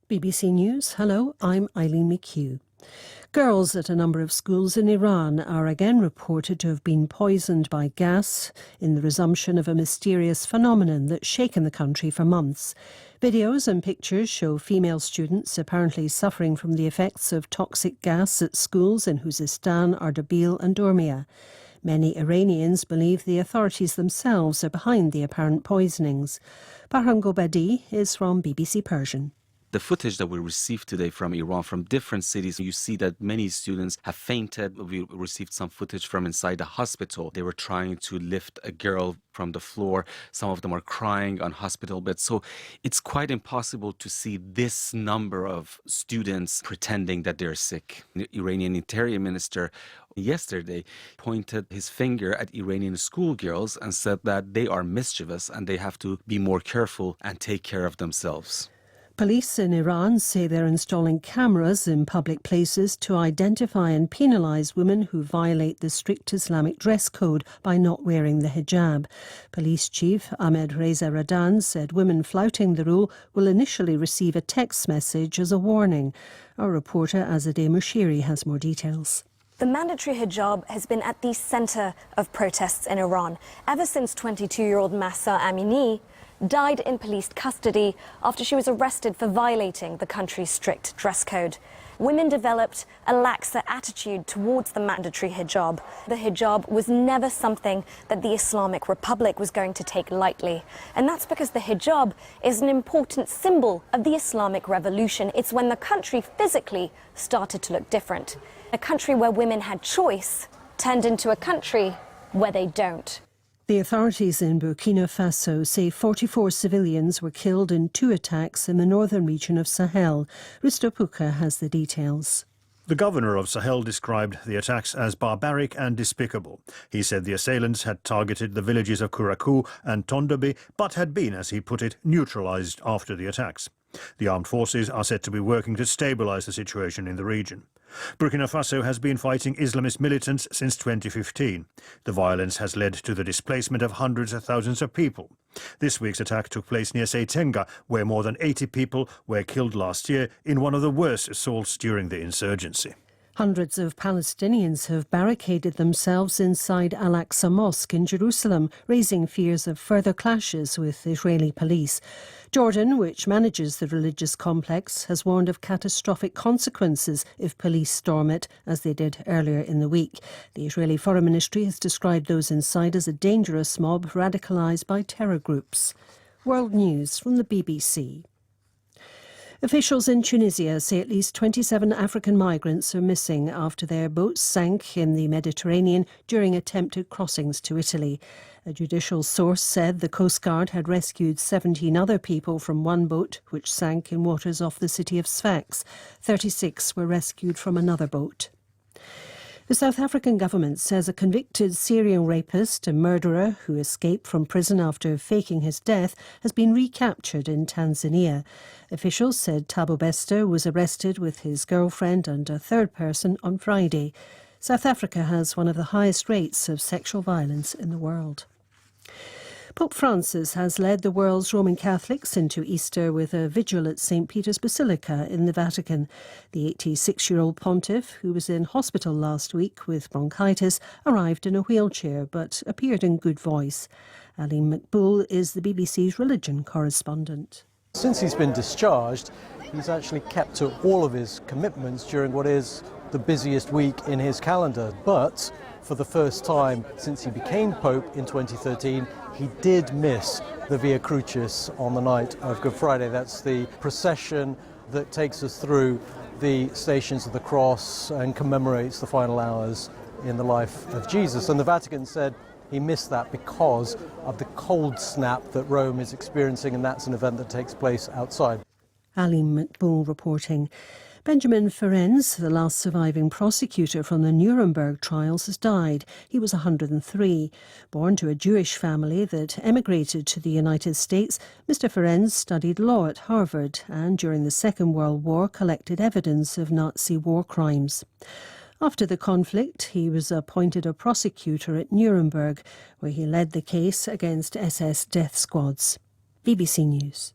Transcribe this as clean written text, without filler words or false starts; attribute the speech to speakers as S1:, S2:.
S1: BBC News, hello, I'm Eileen McHugh. Girls at a number of schools in Iran are again reported to have been poisoned by gas in the resumption of a mysterious phenomenon that's shaken the country for months. Videos and pictures show female students apparently suffering from the effects of toxic gas at schools in Khuzestan, Ardabil and Urmia. Many Iranians believe the authorities themselves are behind the apparent poisonings. Parham Gobadi is from BBC Persian.
S2: The footage that we received today from Iran, from different cities, you see that many students have fainted. We received some footage from inside the hospital. They were trying to lift a girl from the floor. Some of them are crying on hospital beds. So it's quite impossible to see this number of students pretending that they're sick. The Iranian Interior Minister yesterday pointed his finger at Iranian schoolgirls and said that they are mischievous and they have to be more careful and take care of themselves.
S1: Police in Iran say they're installing cameras in public places to identify and penalise women who violate the strict Islamic dress code by not wearing the hijab. Police Chief Ahmed Reza Radan said women flouting the rule will initially receive a text message as a warning. Our reporter Azadeh Mushiri has more details.
S3: The mandatory hijab has been at the centre of protests in Iran ever since 22-year-old Mahsa Amini died in police custody after she was arrested for violating the country's strict dress code. Women developed a laxer attitude towards the mandatory hijab. The hijab was never something that the Islamic Republic was going to take lightly. And that's because the hijab is an important symbol of the Islamic Revolution. It's when the country physically started to look different. A country where women had choice turned into a country where they don't.
S1: The authorities in Burkina Faso say 44 civilians were killed in 2 attacks in the northern region of Sahel. Risto Puka has the details.
S4: The governor of Sahel described the attacks as barbaric and despicable. He said the assailants had targeted the villages of Kourakou and Tondobi, but had been, as he put it, neutralized after the attacks. The armed forces are said to be working to stabilize the situation in the region. Burkina Faso has been fighting Islamist militants since 2015. The violence has led to the displacement of hundreds of thousands of people. This week's attack took place near Seitenga, where more than 80 people were killed last year in one of the worst assaults during the insurgency.
S1: Hundreds of Palestinians have barricaded themselves inside Al-Aqsa Mosque in Jerusalem, raising fears of further clashes with Israeli police. Jordan, which manages the religious complex, has warned of catastrophic consequences if police storm it, as they did earlier in the week. The Israeli Foreign Ministry has described those inside as a dangerous mob radicalised by terror groups. World News from the BBC. Officials in Tunisia say at least 27 African migrants are missing after their boats sank in the Mediterranean during attempted crossings to Italy. A judicial source said the Coast Guard had rescued 17 other people from one boat, which sank in waters off the city of Sfax. 36 were rescued from another boat. The South African government says a convicted Syrian rapist and murderer who escaped from prison after faking his death has been recaptured in Tanzania. Officials said Thabo Bester was arrested with his girlfriend and a third person on Friday. South Africa has one of the highest rates of sexual violence in the world. Pope Francis has led the world's Roman Catholics into Easter with a vigil at St. Peter's Basilica in the Vatican. The 86-year-old pontiff, who was in hospital last week with bronchitis, arrived in a wheelchair but appeared in good voice. Aline McBool is the BBC's religion correspondent.
S5: Since he's been discharged, he's actually kept to all of his commitments during what is the busiest week in his calendar. But for the first time since he became Pope in 2013, he did miss the Via Crucis on the night of Good Friday. That's the procession that takes us through the Stations of the Cross and commemorates the final hours in the life of Jesus. And the Vatican said he missed that because of the cold snap that Rome is experiencing, and that's an event that takes place outside.
S1: Aline McBool reporting. Benjamin Ferencz, the last surviving prosecutor from the Nuremberg trials, has died. He was 103. Born to a Jewish family that emigrated to the United States, Mr. Ferencz studied law at Harvard and during the Second World War collected evidence of Nazi war crimes. After the conflict, he was appointed a prosecutor at Nuremberg, where he led the case against SS death squads. BBC News.